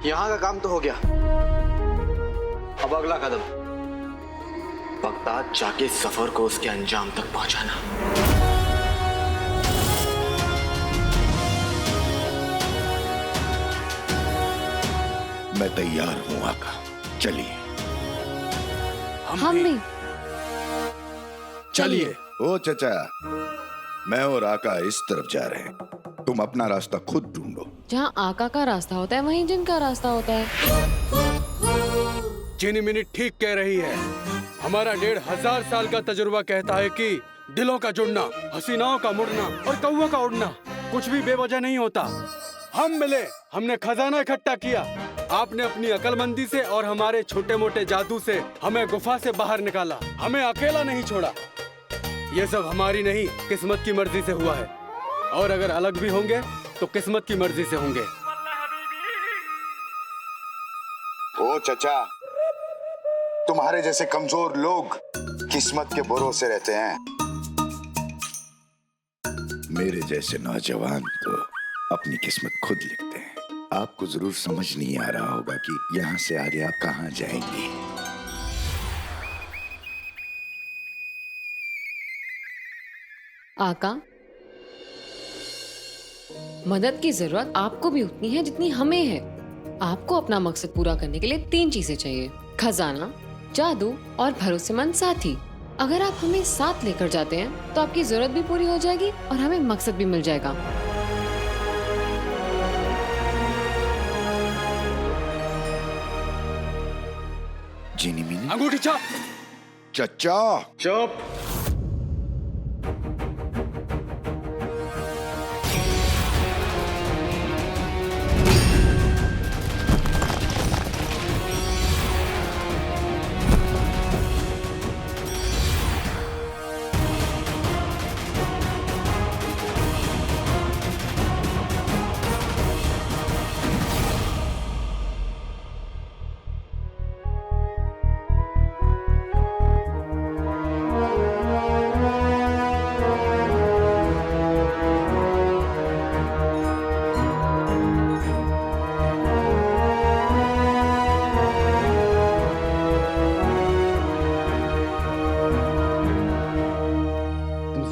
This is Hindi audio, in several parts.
यहाँ का काम तो हो गया, अब अगला कदम बगदाद जाके सफर को उसके अंजाम तक पहुंचाना। मैं तैयार हूं आका, चलिए। हम भी। चलिए। ओ चचा, मैं और आका इस तरफ जा रहे हैं, तुम अपना रास्ता खुद ढूंढो। जहाँ आका का रास्ता होता है वहीं जिनका रास्ता होता है। चीनी मिनी ठीक कह रही है। हमारा 1500 साल का तजुर्बा कहता है कि दिलों का जुड़ना, हसीनाओं का मुड़ना और कौवों का उड़ना कुछ भी बेवजह नहीं होता। हम मिले, हमने खजाना इकट्ठा किया, आपने अपनी अकलमंदी से और हमारे छोटे मोटे जादू से हमें गुफा से बाहर निकाला, हमें अकेला नहीं छोड़ा। ये सब हमारी नहीं, किस्मत की मर्जी से हुआ है, और अगर अलग भी होंगे तो किस्मत की मर्जी से होंगे। ओ चचा, तुम्हारे जैसे कमजोर लोग किस्मत के भरोसे रहते हैं, मेरे जैसे नौजवान तो अपनी किस्मत खुद लिखते हैं। आपको जरूर समझ नहीं आ रहा होगा कि यहाँ से आगे आप कहाँ जाएंगे। आका, मदद की जरूरत आपको भी उतनी है जितनी हमें है। आपको अपना मकसद पूरा करने के लिए 3 चीजें चाहिए: खजाना, जादू और भरोसेमंद साथी। अगर आप हमें साथ लेकर जाते हैं तो आपकी जरूरत भी पूरी हो जाएगी और हमें मकसद भी मिल जाएगा। चीनी मिनी, अंगूठी छाप। चचा चुप।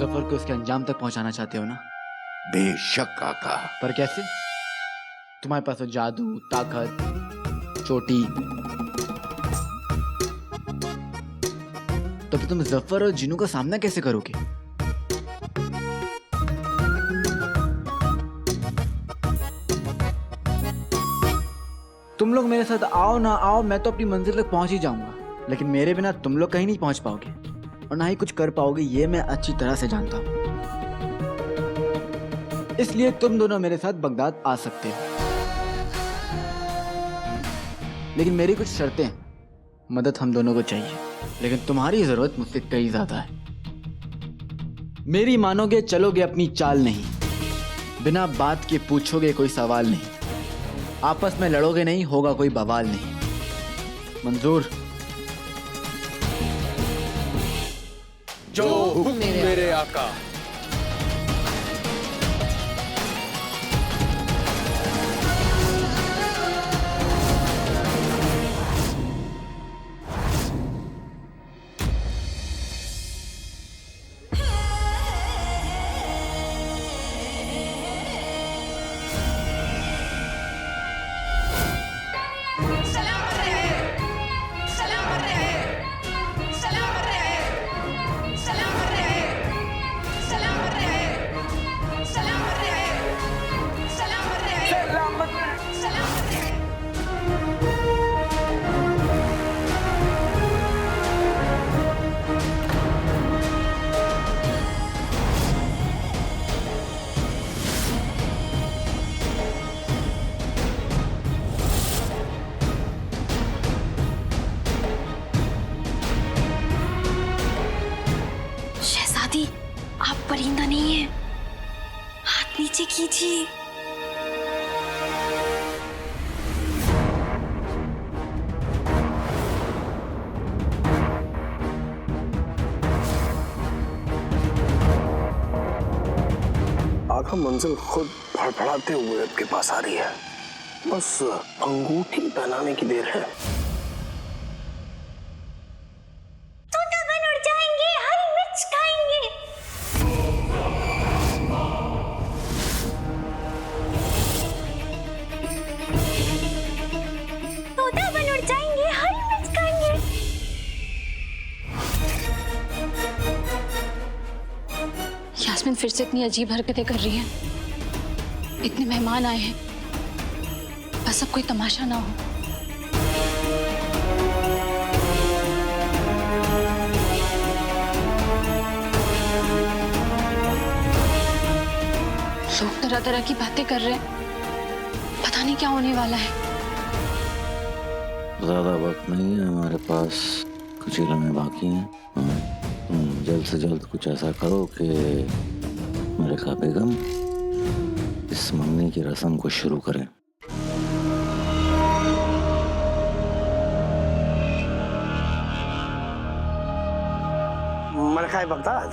जफर को उसके अंजाम तक पहुंचाना चाहते हो ना? बेशक आका। पर कैसे? तुम्हारे पास तो जादू, ताकत, चोटी, तो फिर तुम जफर और जिनू का सामना कैसे करोगे? तुम लोग मेरे साथ आओ ना आओ, मैं तो अपनी मंजिल तक पहुंच ही जाऊंगा, लेकिन मेरे बिना तुम लोग कहीं नहीं पहुंच पाओगे और ना ही कुछ कर पाओगे, ये मैं अच्छी तरह से जानता हूं। इसलिए तुम दोनों मेरे साथ बगदाद आ सकते हो, लेकिन मेरी कुछ शर्तें हैं। मदद हम दोनों को चाहिए, लेकिन तुम्हारी जरूरत मुझसे कई ज्यादा है। मेरी मानोगे, चलोगे अपनी चाल नहीं, बिना बात के पूछोगे कोई सवाल नहीं, आपस में लड़ोगे नहीं, होगा कोई बवाल नहीं। मंजूर? जो हुक्म मेरे आका। शहजादी, आप परिंदा नहीं है, हाथ नीचे कीजिए। आका मंजिल खुद फड़फड़ाते हुए आपके पास आ रही है। बस अंगूठी पहनाने की देर है। तोता बन उड़ जाएंगे, हरी मिर्च खाएंगे। तोता बन उड़ जाएंगे, हरी मिर्च खाएंगे। यास्मीन फिर से इतनी अजीब हरकतें कर रही है। इतने मेहमान आए हैं, बस अब कोई तमाशा ना हो। लोग तरह तरह की बातें कर रहे हैं, पता नहीं क्या होने वाला है। ज्यादा वक्त नहीं है हमारे पास, कुछ ही लम्हे बाकी हैं। जल्द से जल्द कुछ ऐसा करो कि मलिका बेगम इस मंगनी की रस्म को शुरू करें। मलकाए बगदाद,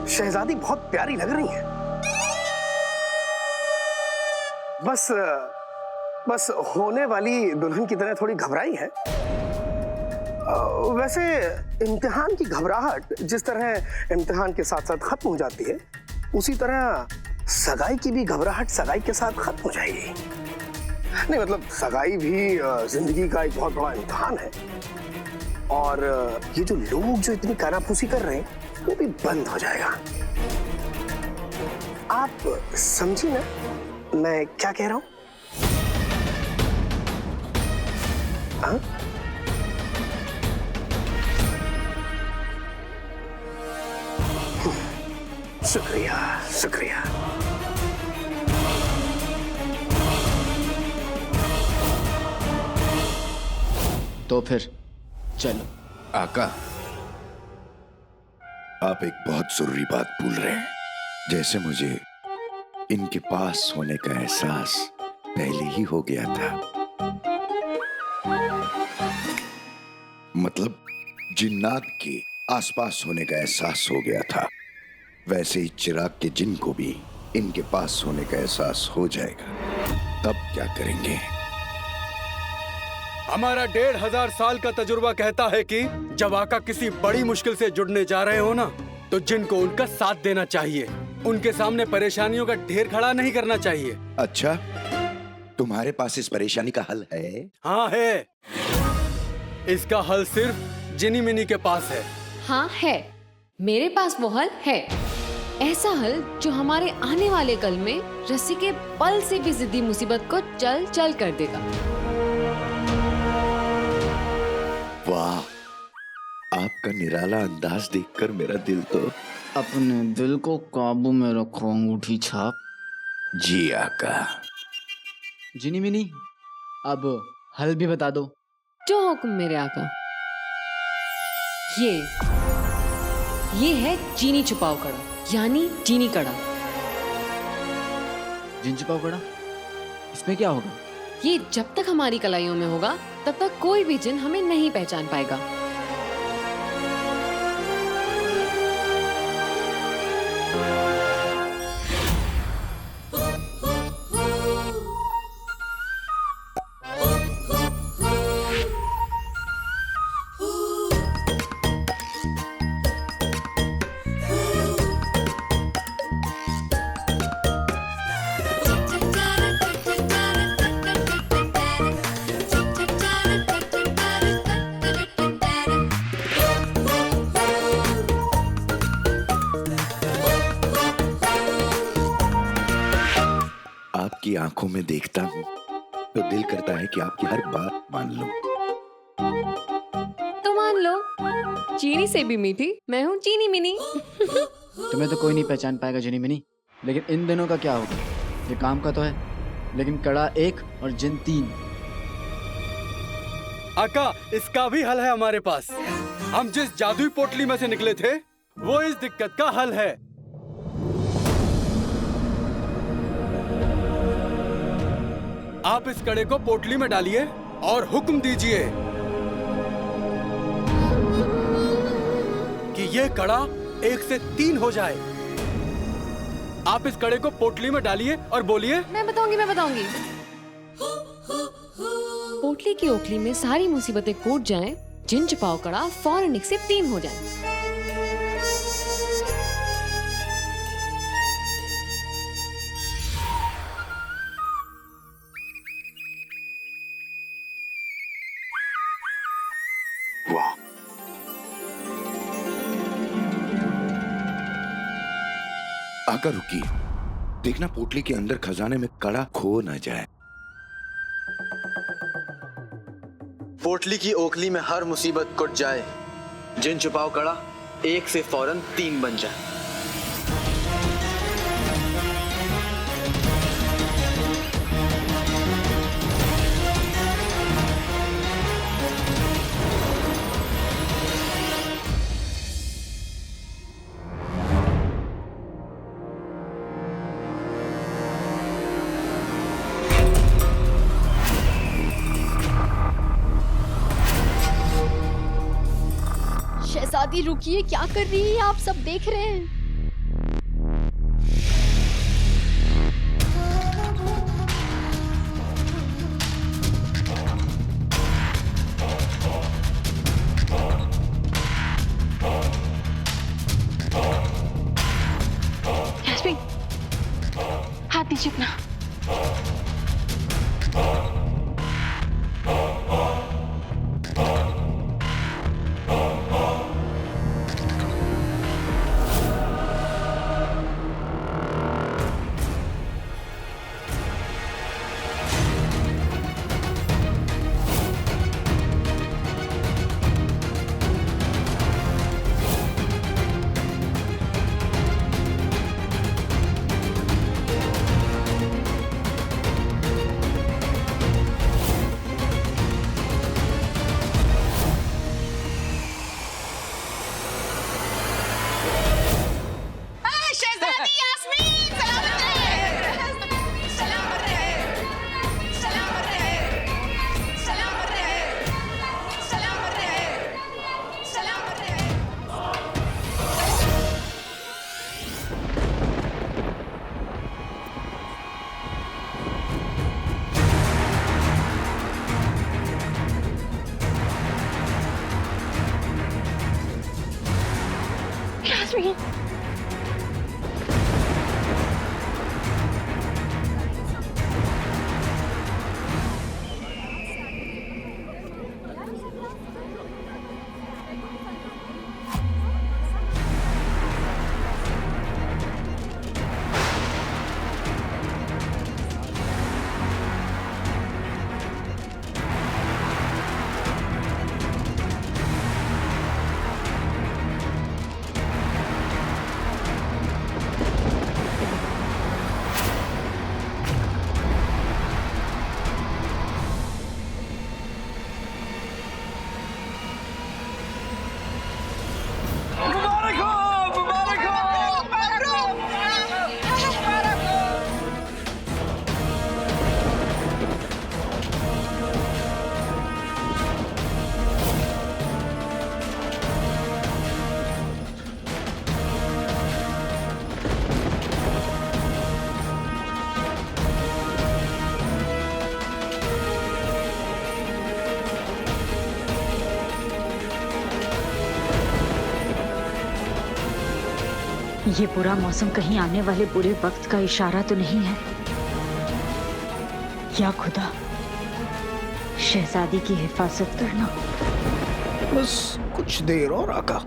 शहजादी बहुत प्यारी लग रही है। बस होने वाली दुल्हन की तरह थोड़ी घबराई है। वैसे इम्तिहान की घबराहट जिस तरह इम्तिहान के साथ साथ खत्म हो जाती है, उसी तरह सगाई की भी घबराहट सगाई के साथ खत्म हो जाएगी। नहीं मतलब सगाई भी जिंदगी का एक बहुत बड़ा इम्तिहान है, और ये जो लोग जो इतनी कानाफूसी कर रहे हैं वो भी बंद हो जाएगा। आप समझी ना मैं क्या कह रहा हूं? हाँ? शुक्रिया शुक्रिया। तो फिर चलो। आका, आप एक बहुत जरूरी बात भूल रहे हैं। जैसे मुझे इनके पास होने का एहसास पहले ही हो गया था, मतलब जिन्नात के आसपास होने का एहसास हो गया था, वैसे ही चिराग के जिन को भी इनके पास होने का एहसास हो जाएगा। तब क्या करेंगे? हमारा 1500 साल का तजुर्बा कहता है कि जब आका किसी बड़ी मुश्किल से जुड़ने जा रहे हो ना, तो जिन को उनका साथ देना चाहिए, उनके सामने परेशानियों का ढेर खड़ा नहीं करना चाहिए। अच्छा, तुम्हारे पास इस परेशानी का हल है? हाँ है। इसका हल सिर्फ जिनी मिनी के पास है। हाँ है, मेरे पास वो हल है। ऐसा हल जो हमारे आने वाले कल में रस्सी के पल से भी जिद्दी मुसीबत को चल चल कर देगा। वाह, आपका निराला अंदाज देखकर मेरा दिल तो। अपने दिल को काबू में रखो अंगूठी छाप। जी आका। जिनी मिनी, अब हल भी बता दो। जो हुक्म मेरे आका। ये है चीनी छुपाओ कड़ा, यानी चीनी कड़ा। जिन छुपाओ कड़ा, इसमें क्या होगा? ये जब तक हमारी कलाइयों में होगा तब तक कोई भी जिन हमें नहीं पहचान पाएगा। आपकी आंखों में देखता हूँ तो दिल करता है कि आपकी हर बात मान लूं। तो मान लो, चीनी से भी मीठी मैं हूँ चीनी मिनी। तुम्हें तो कोई नहीं पहचान पाएगा जिनी मिनी, लेकिन इन दिनों का क्या होगा? ये काम का तो है, लेकिन कड़ा 1 और जिन 3। आका, इसका भी हल है हमारे पास। हम जिस जादुई पोटली में से निकले थे, वो इस दिक्कत का हल है। आप इस कड़े को पोटली में डालिए और हुक्म दीजिए कि ये कड़ा 1 से 3 हो जाए। आप इस कड़े को पोटली में डालिए और बोलिए। मैं बताऊंगी। पोटली की ओखली में सारी मुसीबतें कूट जाएं, जिन छुपाओ कड़ा फौरन 1 से 3 हो जाए। वाह, आका रुकिए, देखना पोटली के अंदर खजाने में कड़ा खो न जाए। पोटली की ओखली में हर मुसीबत कुट जाए, जिन छुपाओ कड़ा 1 से फौरन 3 बन जाए। शहजादी रुकिए, क्या कर रही है? आप सब देख रहे हैं। यास्मीन, हाथ दीजिए अपना। यास्मीन, ये बुरा मौसम कहीं आने वाले बुरे वक्त का इशारा तो नहीं है? या खुदा, शहजादी की हिफाजत करना। बस कुछ देर और आका।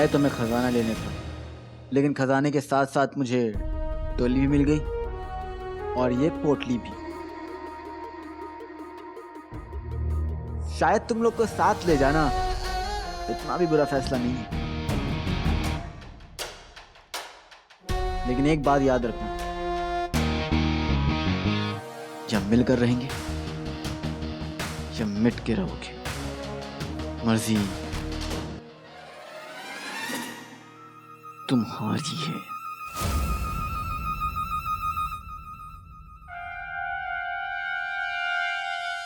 आया तो मैं खजाना लेने था, लेकिन खजाने के साथ साथ मुझे टोली भी मिल गई और ये पोटली भी। शायद तुम लोग को साथ ले जाना इतना भी बुरा फैसला नहीं है, लेकिन एक बात याद रखना, जब मिलकर रहेंगे या मिट के रहोगे, मर्जी तुम्हारी है।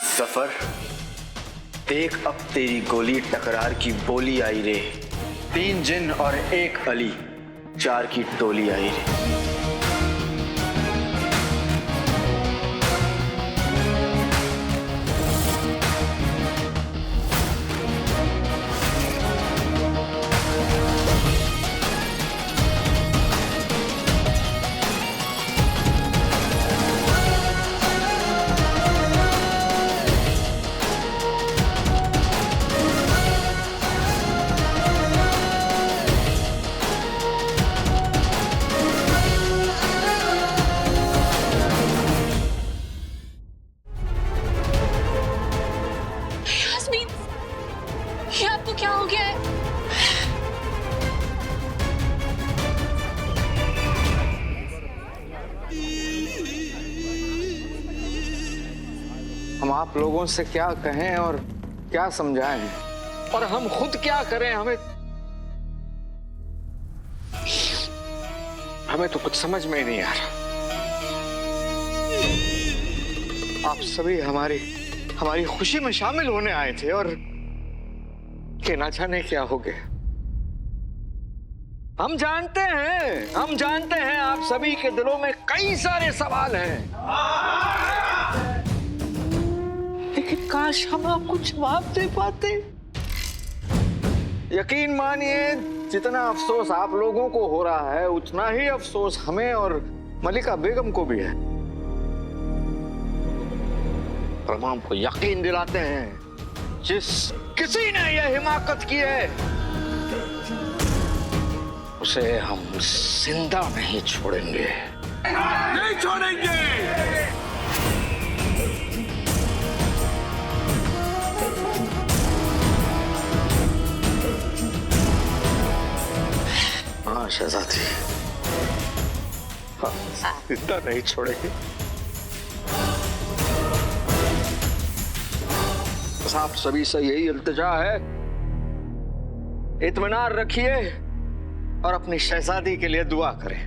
सफर देख, अब तेरी गोली टकरार की बोली आई रे। 3 जिन और 1 अली, 4 की टोली आई रे। ये आपको क्या हो गया है? हम आप लोगों से क्या कहें और क्या समझाएं, और हम खुद क्या करें, हमें तो कुछ समझ में ही नहीं आ रहा। आप सभी हमारी खुशी में शामिल होने आए थे और के ना जाने क्या हो गया। हम जानते हैं आप सभी के दिलों में कई सारे सवाल हैं, लेकिन काश हम आपको जवाब दे पाते। यकीन मानिए, जितना अफसोस आप लोगों को हो रहा है, उतना ही अफसोस हमें और मलिका बेगम को भी है। और हम आपको यकीन दिलाते हैं, जिस किसी ने यह हिमाकत की है, उसे हम जिंदा नहीं छोड़ेंगे। नहीं छोड़ेंगे। हाँ शहजादी, हाँ, जिंदा नहीं छोड़ेंगे। बस आप सभी से यही इल्तिजा है, इत्मीनान रखिए और अपनी शहजादी के लिए दुआ करें।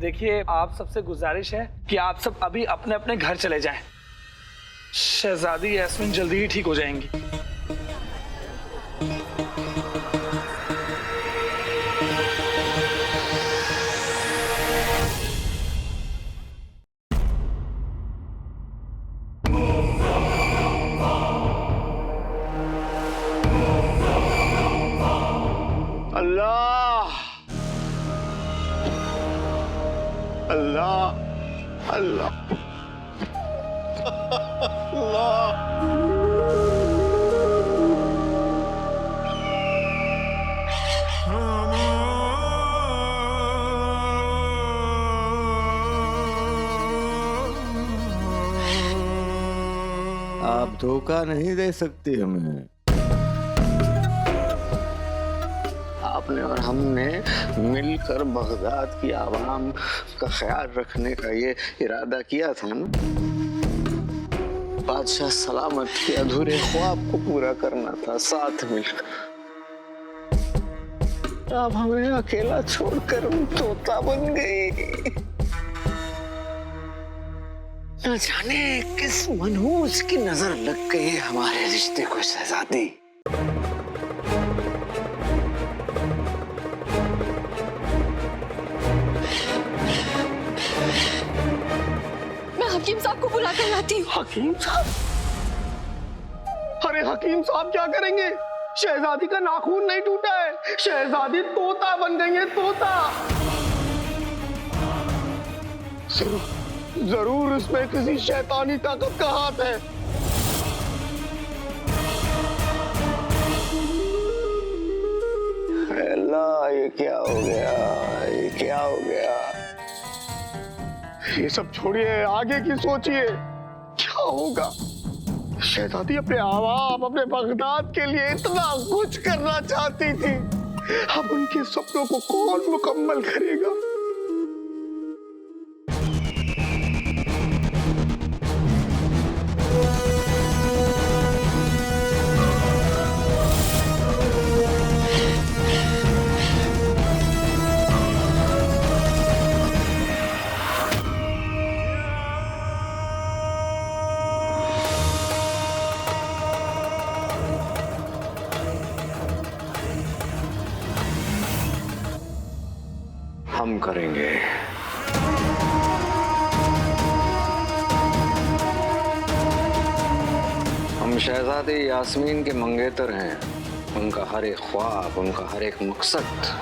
देखिए, आप सबसे गुजारिश है कि आप सब अभी अपने अपने घर चले जाएं। शहजादी यास्मीन जल्दी ही ठीक हो जाएंगी। अल्लाह अल्लाह अल्लाह अल्लाह। आप धोखा नहीं दे सकती हमें। आपने और हमने मिलकर बगदाद की आवाम का ख्याल रखने का ये इरादा किया था ना। बादशाह सलामत के अधूरे ख्वाब को पूरा करना था साथ मिलकर। अब हमें अकेला छोड़कर तोता बन गई। न जाने किस मनहूस की नजर लग गई हमारे रिश्ते को शहजादी। हकीम साहब को बुला कर लाती हूँ। हकीम साहब? अरे हकीम साहब क्या करेंगे? शहजादी का नाखून नहीं टूटा है, शहजादी तोता बन गई है, तोता। जरूर उसमें किसी शैतानी ताकत का हाथ है। अल्लाह, ये क्या हो गया, ये क्या हो गया? ये सब छोड़िए, आगे की सोचिए, क्या होगा? शहजादी अपने आवाम, अपने बगदाद के लिए इतना कुछ करना चाहती थी, अब उनके सपनों को कौन मुकम्मल करेगा? हम करेंगे। हम शहजादी यास्मीन के मंगेतर हैं। उनका हर एक ख्वाब, उनका हर एक मकसद,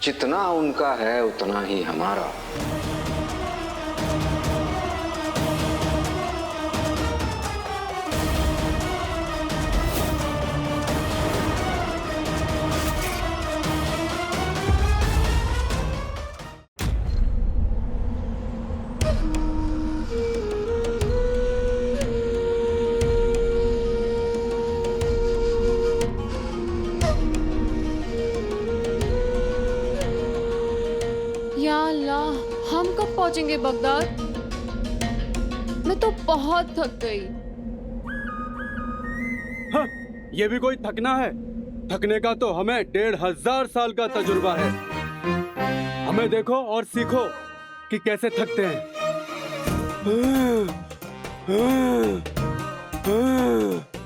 जितना उनका है उतना ही हमारा। या अल्लाह, हम कब पहुंचेंगे बगदाद? मैं तो बहुत थक गई। हाँ, ये भी कोई थकना है? थकने का तो हमें 1500 साल का तजुर्बा है। हमें देखो और सीखो कि कैसे थकते हैं।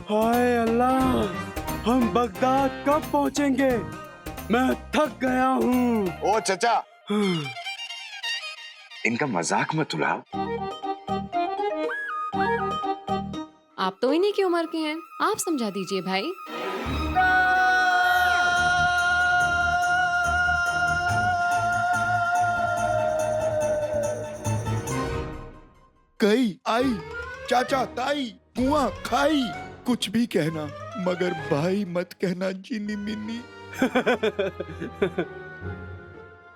हाय अल्लाह, हम बगदाद कब पहुंचेंगे? मैं थक गया हूँ। ओ चचा, इनका मजाक मत उड़ाओ। आप तो इन्हीं की उम्र के हैं, आप समझा दीजिए भाई। कई आई, चाचा ताई, कुआं खाई, कुछ भी कहना मगर भाई मत कहना चीनी मिनी।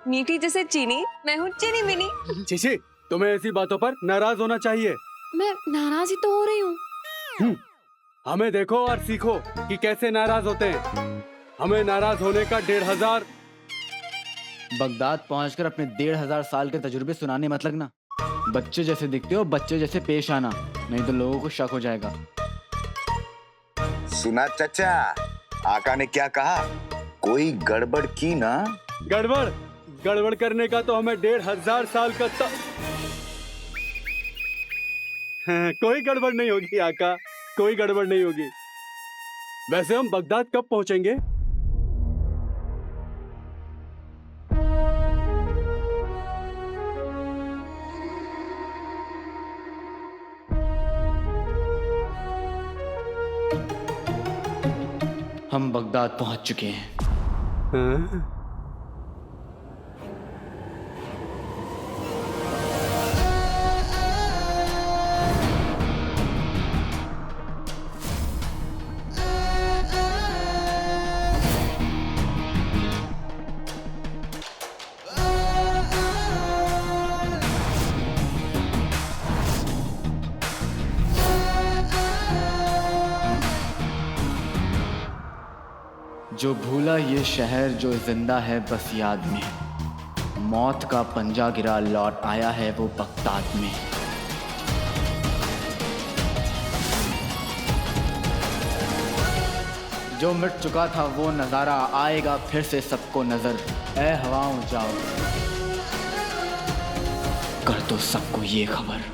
मीठी जैसे चीनी, मैं हूँ चीनी मिनी। चीची, तुम्हें ऐसी बातों पर नाराज होना चाहिए। मैं नाराज ही तो हो रही हूँ। हमें देखो और सीखो कि कैसे नाराज होते हैं। हमें नाराज होने का 1500 बगदाद पहुंचकर अपने 1500 साल के तजुर्बे सुनाने मत लगना। बच्चे जैसे दिखते हो, बच्चे जैसे पेश आना, नहीं तो लोगों को शक हो जाएगा। सुना चचा, आका ने क्या कहा? कोई गड़बड़ की ना? गड़बड़ करने का तो हमें 1500 साल का कोई गड़बड़ नहीं होगी आका, कोई गड़बड़ नहीं होगी। वैसे हम बगदाद कब पहुंचेंगे? हम बगदाद पहुंच चुके हैं। हाँ? जो भूला ये शहर जो जिंदा है बस याद में, मौत का पंजा गिरा लौट आया है वो बगदाद में। जो मिट चुका था वो नजारा आएगा फिर से सबको नजर। ऐ हवाओं जाओ, कर दो सबको ये खबर।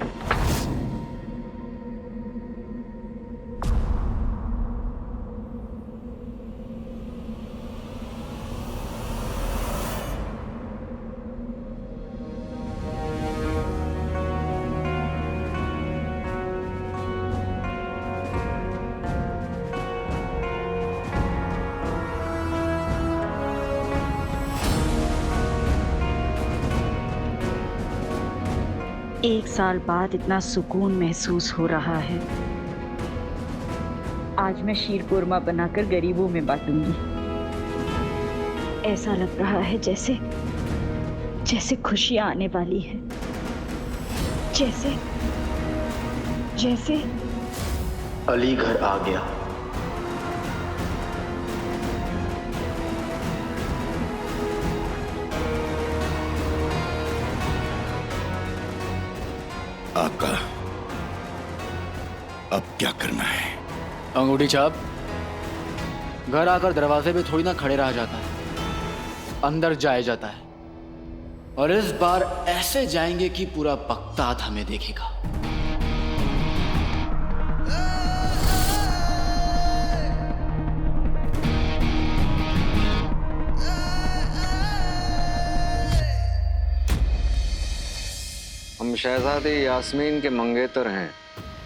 1 साल बाद इतना सुकून महसूस हो रहा है। आज मैं शीरकुरमा बनाकर गरीबों में बांटूंगी। ऐसा लग रहा है जैसे जैसे खुशियां आने वाली है, जैसे जैसे अली घर आ गया। आका, अब क्या करना है? अंगूठी छाप। घर आकर दरवाजे पे थोड़ी ना खड़े रहा जाता है, अंदर जाया जाता है। और इस बार ऐसे जाएंगे कि पूरा बगदाद हमें देखेगा। हम शहजादी यास्मीन के मंगेतर हैं।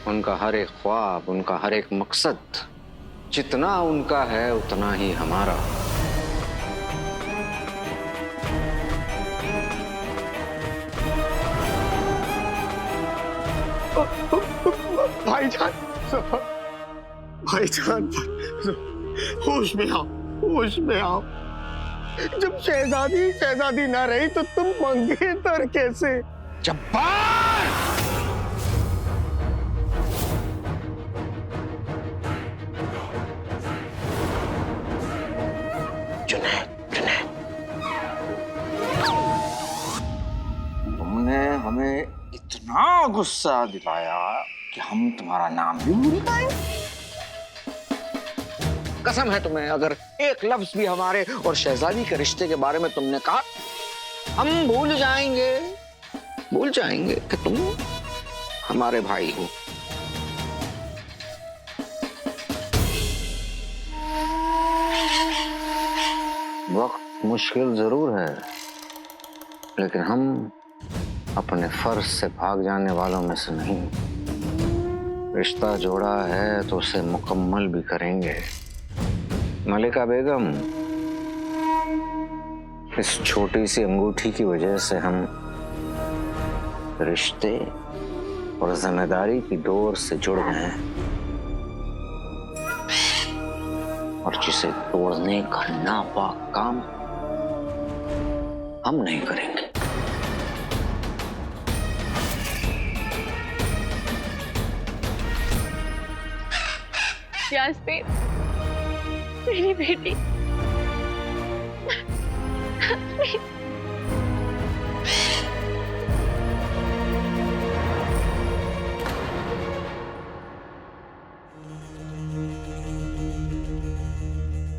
उनका हर एक ख्वाब, उनका हर एक मकसद, जितना उनका है उतना ही हमारा। भाईजान, भाईजान, होश में आओ, होश में आओ। जब शहजादी ना रही तो तुम मंगेतर कैसे? जब्बार! तुमने हमें इतना गुस्सा दिलाया कि हम तुम्हारा नाम भी भूल पाए। कसम है तुम्हें, अगर एक लफ्ज भी हमारे और शहजादी के रिश्ते के बारे में तुमने कहा, हम भूल जाएंगे कि तुम हमारे भाई हो। वक्त मुश्किल जरूर है, लेकिन हम अपने फर्ज से भाग जाने वालों में से नहीं। रिश्ता जोड़ा है तो उसे मुकम्मल भी करेंगे। मलिका बेगम, इस छोटी सी अंगूठी की वजह से हम रिश्ते और जिम्मेदारी की डोर से जुड़ गए हैं, और जिसे तोड़ने का नापाक काम हम नहीं करेंगे। यास्मीन, मेरी बेटी।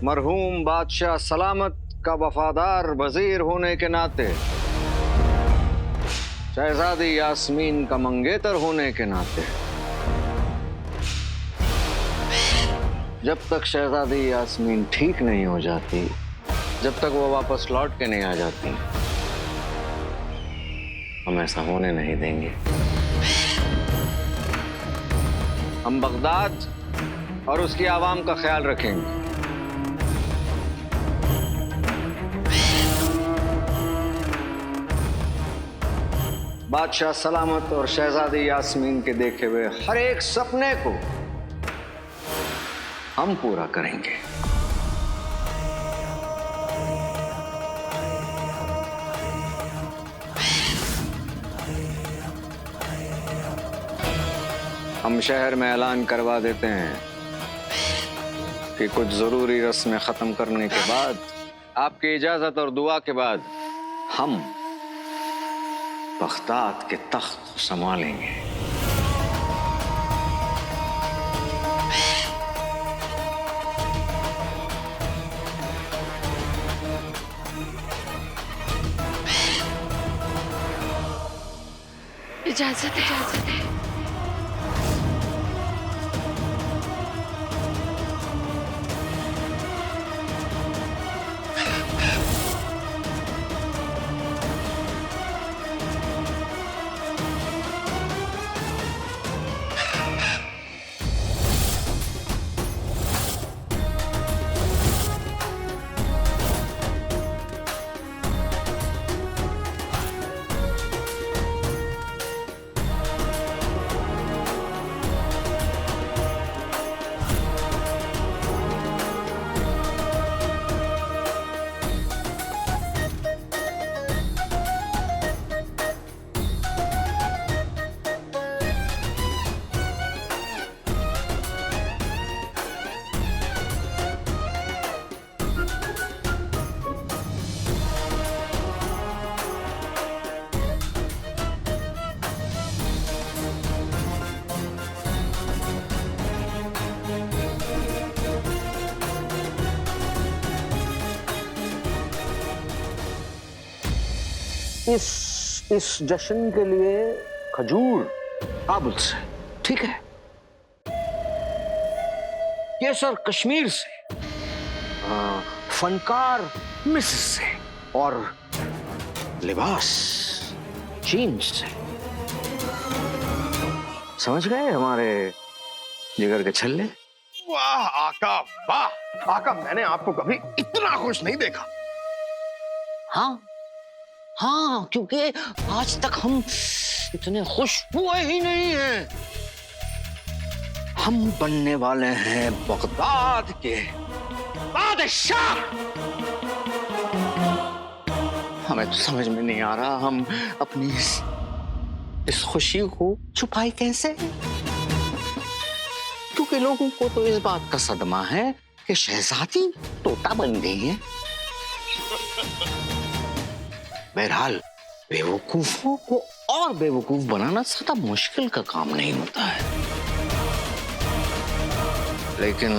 मरहूम बादशाह सलामत का वफादार वजीर होने के नाते, शहजादी यास्मीन का मंगेतर होने के नाते, जब तक शहजादी यास्मीन ठीक नहीं हो जाती, जब तक वो वापस लौट के नहीं आ जाती, हम ऐसा होने नहीं देंगे। हम बगदाद और उसकी आवाम का ख्याल रखेंगे। बादशाह सलामत और शहजादी यास्मीन के देखे हुए हर एक सपने को हम पूरा करेंगे। हम शहर में ऐलान करवा देते हैं कि कुछ जरूरी रस्में खत्म करने के बाद, आपकी इजाजत और दुआ के बाद, हम बगदाद के तख्त संभालेंगे। इजाजत है। इस जश्न के लिए खजूर काबुल से, ठीक है, केसर कश्मीर से, फनकार मिस्र से और लिबास चीन से। समझ गए हमारे जिगर के छल्ले? वाह आका, वाह आका, मैंने आपको कभी इतना खुश नहीं देखा। हाँ हाँ, क्योंकि आज तक हम इतने खुश हुए ही नहीं हैं। हम बनने वाले हैं बगदाद के बादशाह। हमें तो समझ में नहीं आ रहा हम अपनी इस खुशी को छुपाए कैसे, क्योंकि लोगों को तो इस बात का सदमा है कि शहजादी तोता बन गई है। बहरहाल बेवकूफों को और बेवकूफ बनाना ज्यादा मुश्किल का काम नहीं होता है, लेकिन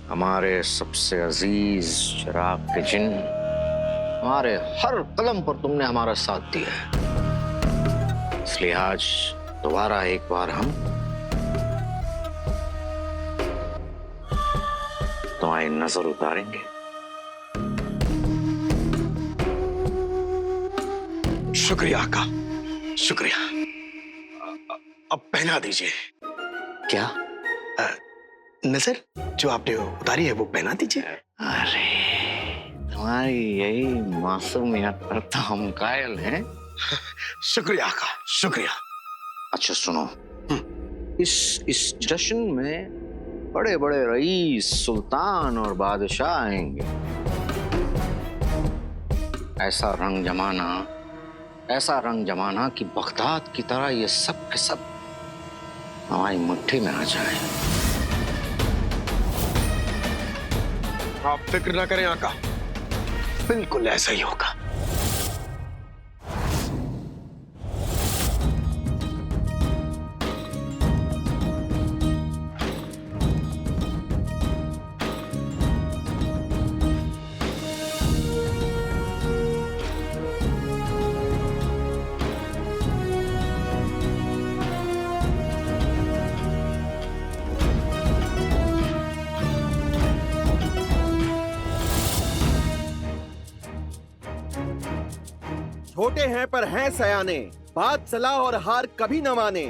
हमारे सबसे अजीज चिराग के जिन, हमारे हर कदम पर तुमने हमारा साथ दिया है, इसलिए आज दोबारा एक बार हम तुम्हारी नजर उतारेंगे। शुक्रिया आका, शुक्रिया। अब पहना दीजिए। क्या? नजर जो आपने उतारी है वो पहना दीजिए। अरे तुम्हारी यही मासूमियत पर तो हम कायल हैं। शुक्रिया आका, शुक्रिया। अच्छा सुनो, इस जश्न में बड़े बड़े रईस, सुल्तान और बादशाह आएंगे। ऐसा रंग जमाना कि बगदाद की तरह ये सब के सब हमारी मुट्ठी में आ जाए। आप फिक्र ना करें आका, बिल्कुल ऐसा ही होगा। छोटे हैं पर हैं सयाने, बात सलाह और हार कभी न माने।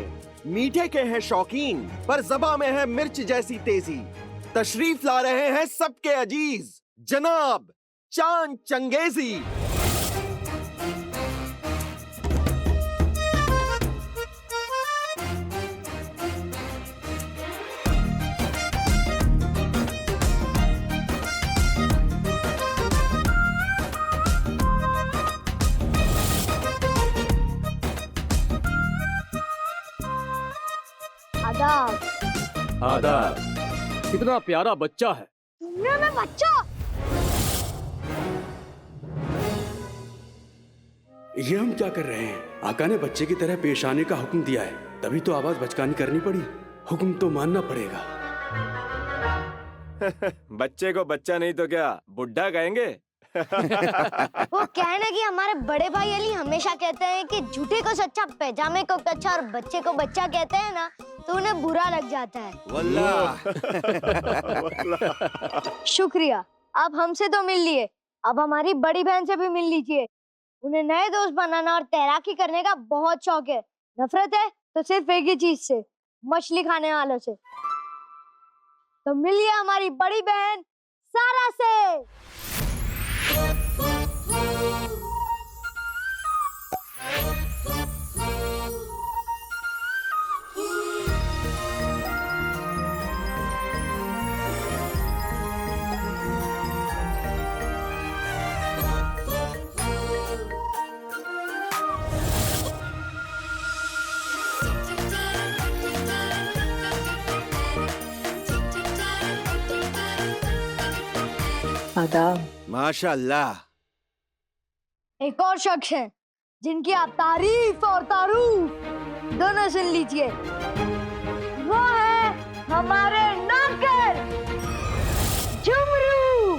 मीठे के हैं शौकीन पर ज़बां में है मिर्च जैसी तेजी। तशरीफ ला रहे हैं सबके अजीज जनाब चांद चंगेजी। आदाब। कितना प्यारा बच्चा है। मैं बच्चा? ये हम क्या कर रहे हैं? आका ने बच्चे की तरह पेश आने का हुक्म दिया है, तभी तो आवाज बचकानी करनी पड़ी। हुक्म तो मानना पड़ेगा। बच्चे को बच्चा नहीं तो क्या बुढ़ा कहेंगे? वो क्या है ना कि हमारे बड़े भाई अली हमेशा कहते हैं कि झूठे को सच्चा, पैजामे को कच्चा और बच्चे को बच्चा कहते हैं ना तो उन्हें बुरा लग जाता है। शुक्रिया, आप हमसे तो मिल लिए, अब हमारी बड़ी बहन से भी मिल लीजिए। उन्हें नए दोस्त बनाना और तैराकी करने का बहुत शौक है। नफरत है तो सिर्फ एक ही चीज से, मछली खाने वालों से। तो मिलिए हमारी बड़ी बहन सारा से। आदाब। माशाअल्लाह। एक और शख्स है जिनकी आप तारीफ और तारूफ दोनों सुन लीजिए। वो है हमारे नौकर झुमरू।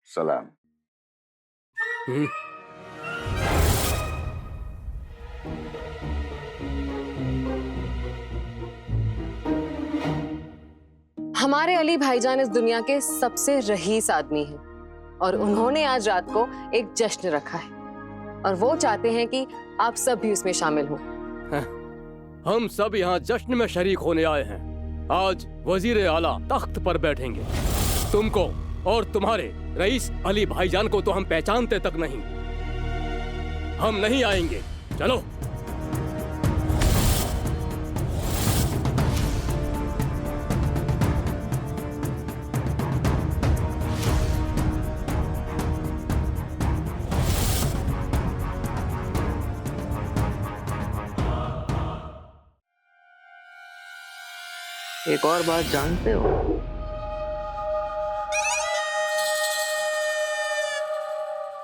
सलाम। हमारे अली भाईजान इस दुनिया के सबसे रईस आदमी हैं और उन्होंने आज रात को एक जश्न रखा है और वो चाहते हैं कि आप सब भी उसमें शामिल हों। हम सब यहाँ जश्न में शरीक होने आए हैं। आज वजीर आला तख्त पर बैठेंगे। तुमको और तुम्हारे रईस अली भाईजान को तो हम पहचानते तक नहीं। हम नहीं आएंगे। चलो। एक और बात जानते हो,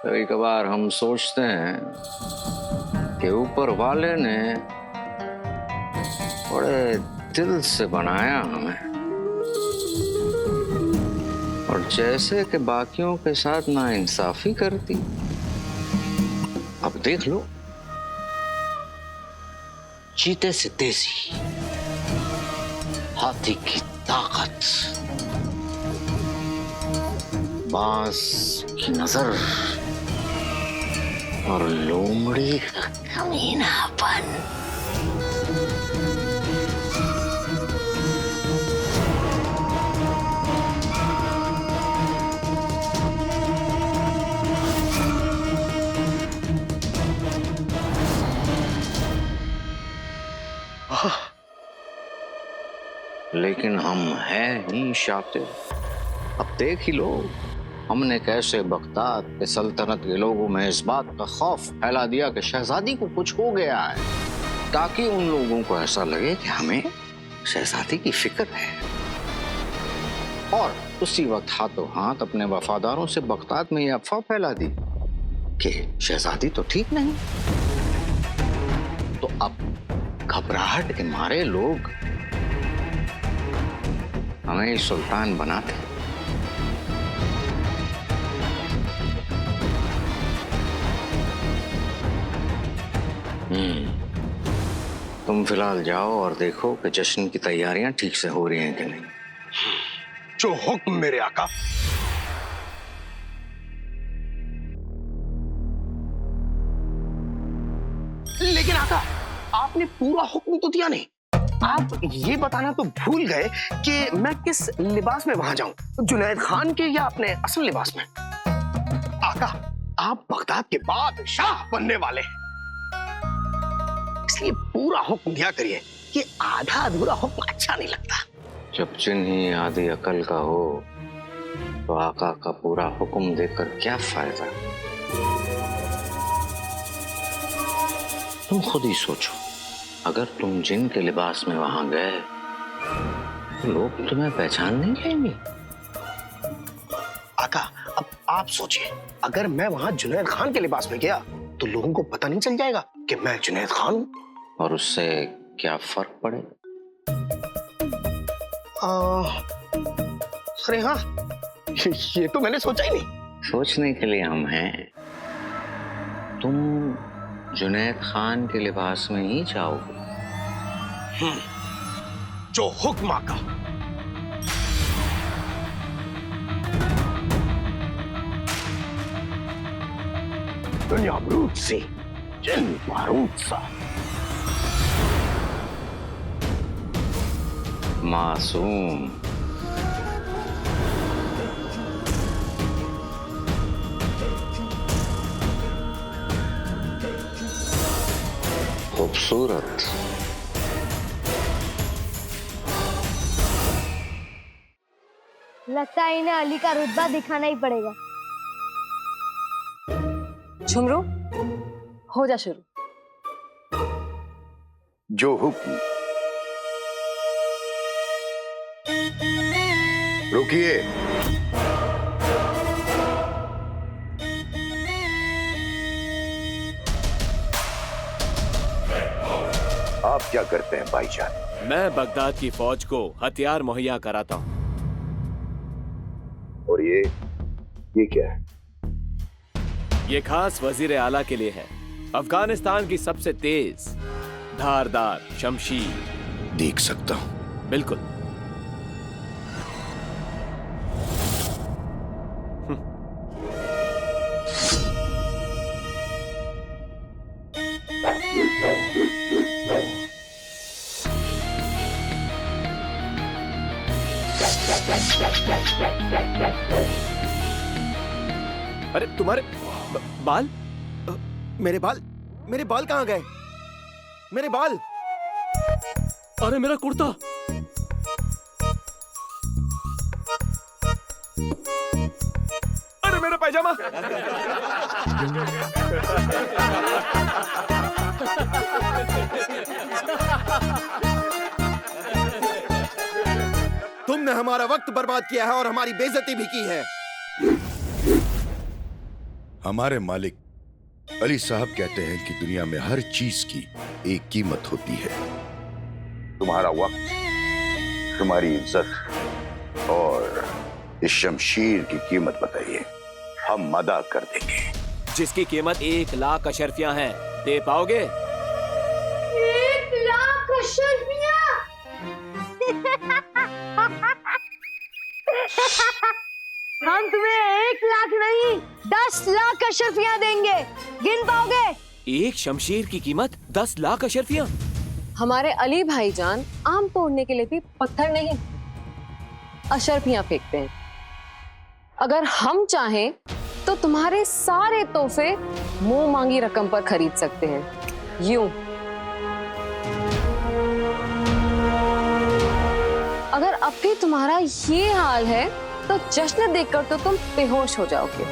कभी कभार हम सोचते हैं कि ऊपर वाले ने बड़े दिल से बनाया हमें और जैसे कि बाकियों के साथ नाइंसाफी करती। अब देख लो, चीते से तेजी, हाथी की ताकत, बांस की नजर और लोमड़ी का कमीनापन। लेकिन हम हैं ही शातिर। अब देख ही लो, हमने कैसे बगदाद के सल्तनत के लोगों में इस बात का खौफ फैला दिया कि शहजादी को कुछ हो गया है, ताकि उन लोगों को ऐसा लगे कि हमें शहजादी की फिक्र है। और उसी वक्त हाथों हाथ अपने वफादारों से बगदाद में यह अफवाह फैला दी कि शहजादी तो ठीक नहीं। तो अब घबराहट के मारे लोग हमें सुल्तान बनाते। तुम फिलहाल जाओ और देखो कि जश्न की तैयारियां ठीक से हो रही हैं कि नहीं। जो हुक्म मेरे आका। लेकिन आका, आपने पूरा हुक्म तो दिया नहीं। आप ये बताना तो भूल गए कि मैं किस लिबास में वहां जाऊं, जुनैद खान के या अपने असल लिबास में। आका, आप बगदाद के बादशाह बनने वाले हैं, इसलिए पूरा हुक्म दिया करिए कि आधा अधूरा हुक्म अच्छा नहीं लगता। जब जिन ही आधी अकल का हो तो आका का पूरा हुक्म देकर क्या फायदा। तुम खुद ही सोचो, अगर तुम जिन के लिबास में वहां गए तो लोग तुम्हें पहचान नहीं लेंगे। आका, अब आप सोचिए, अगर मैं वहां जुनैद खान के लिबास में गया तो लोगों को पता नहीं चल जाएगा कि मैं जुनैद खान हूं? और उससे क्या फर्क पड़ेगा? अरे हाँ, ये तो मैंने सोचा ही नहीं। सोचने के लिए हम हैं। तुम जुनैद खान के लिबास में ही जाओगे। जो हुक्म आका। दुनिया बारूद से जिन बारूद सा। मासूम, खूबसूरत, लगता है इन्हें अली का रुतबा दिखाना ही पड़ेगा। झुमरू, हो जा शुरू। जो हुक्म। रुकिए। आप क्या करते हैं भाईजान? मैं बगदाद की फौज को हथियार मुहैया कराता हूँ। और ये ये क्या है? ये खास वजीर आला के लिए है। अफगानिस्तान की सबसे तेज धारदार शमशीर। देख सकता हूं? बिल्कुल। अरे तुम्हारे बाल? मेरे बाल कहाँ गए? मेरे बाल? अरे मेरा कुर्ता! अरे मेरा पैजामा! तुमने हमारा वक्त बर्बाद किया है और हमारी बेइज्जती भी की है। हमारे मालिक अली साहब कहते हैं कि दुनिया में हर चीज की एक कीमत होती है। तुम्हारा वक्त, तुम्हारी इज्जत और इस शमशीर की कीमत बताइए, हम अदा कर देंगे। जिसकी कीमत 1 लाख अशरफियां हैं, दे पाओगे? 1 लाख अशरफियां? हम तुम्हें 1 लाख नहीं 10 लाख अशरफियां देंगे, गिन पाओगे? एक शमशीर की कीमत 10 लाख अशरफियां? हमारे अली भाईजान आम तोड़ने के लिए भी पत्थर नहीं, अशरफियां फेंकते हैं। अगर हम चाहें तो तुम्हारे सारे तोहफे मुंह मांगी रकम पर खरीद सकते हैं, यूं। अगर अब भी तुम्हारा ये हाल है तो जश्न देखकर तो तुम बेहोश हो जाओगे।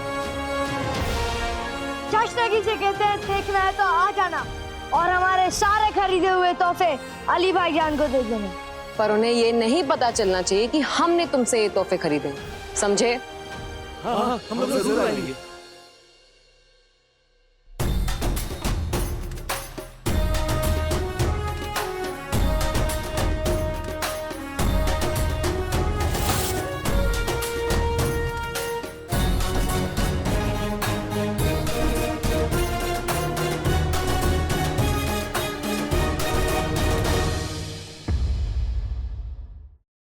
जश्न किसे कहते हैं देखना है तो आ जाना और हमारे सारे खरीदे हुए तोहफे अली भाईजान को दे देना। पर उन्हें ये नहीं पता चलना चाहिए कि हमने तुमसे ये तोहफे खरीदे, समझे? हाँ, हम जरूर आएंगे।